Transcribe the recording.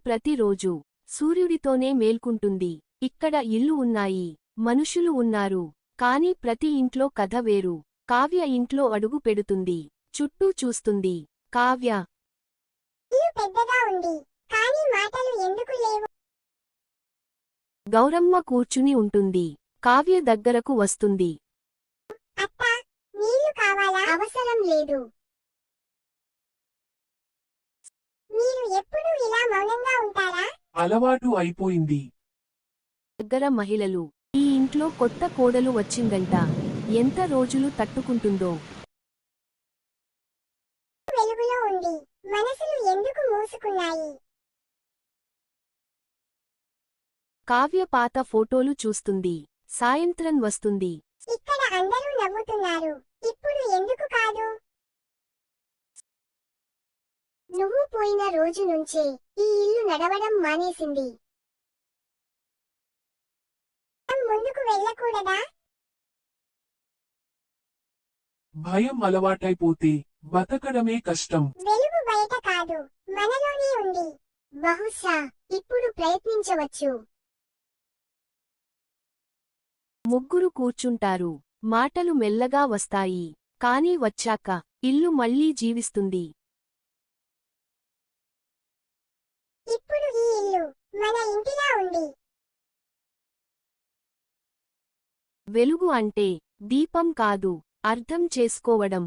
ప్రతిరోజు సూర్యుడితోనే మేల్కుంటుంది. ఇక్కడ ఇల్లు ఉన్నాయి, మనుషులు ఉన్నారు, కాని ప్రతి ఇంట్లో కథ వేరు. కావ్య ఇంట్లో అడుగు పెడుతుంది. చుట్టూ చూస్తుంది. కావ్య ఇల్లు పెద్దగా ఉంది, కానీ మాటలు ఎందుకు లేవు? గౌరమ్మ కూర్చుని ఉంటుంది. కావ్య దగ్గరకు వస్తుంది. అత్తా, నీళ్లు కావాలా? అవసరం లేదు. మీరు ఎప్పుడూ ఇలా మౌనంగా ఉంటారా? అలవాటు అయిపోయింది. దగ్గర మహిళలు. ఈ ఇంట్లో కొత్త కోడలు వచ్చిందంట. ఎంత రోజులు తట్టుకుంటుందో. వెలుగులో ఉంది, మనసులు ఎందుకు మూసుకున్నాయి? కావ్య పాత ఫోటోలు చూస్తుంది. సాయంత్రం వస్తుంది. ఇక్కడ అందరూ నవ్వుతున్నారు, ఇప్పుడు ఎందుకు కాదు? నువ్వు పోయిన రోజు నుంచే ఈ ఇల్లు నడవడం మానేసింది. ముందుకు వెళ్ళకూడదా? భయం అలవాటైపోతే బతకడమే కష్టం. వెలుగు బయట కాదు, మనలోనే ఉంది. బహుశా ఇప్పుడు ప్రయత్నించవచ్చు. ముగ్గురు కూర్చుంటారు. మాటలు మెల్లగా వస్తాయి. కాని వచ్చాక ఇల్లు మళ్ళీ జీవిస్తుంది. ఇప్పుడు ఈ ఇల్లు మన ఇంటిలా ఉంది. వెలుగు అంటే దీపం కాదు, అర్థం చేసుకోవడం.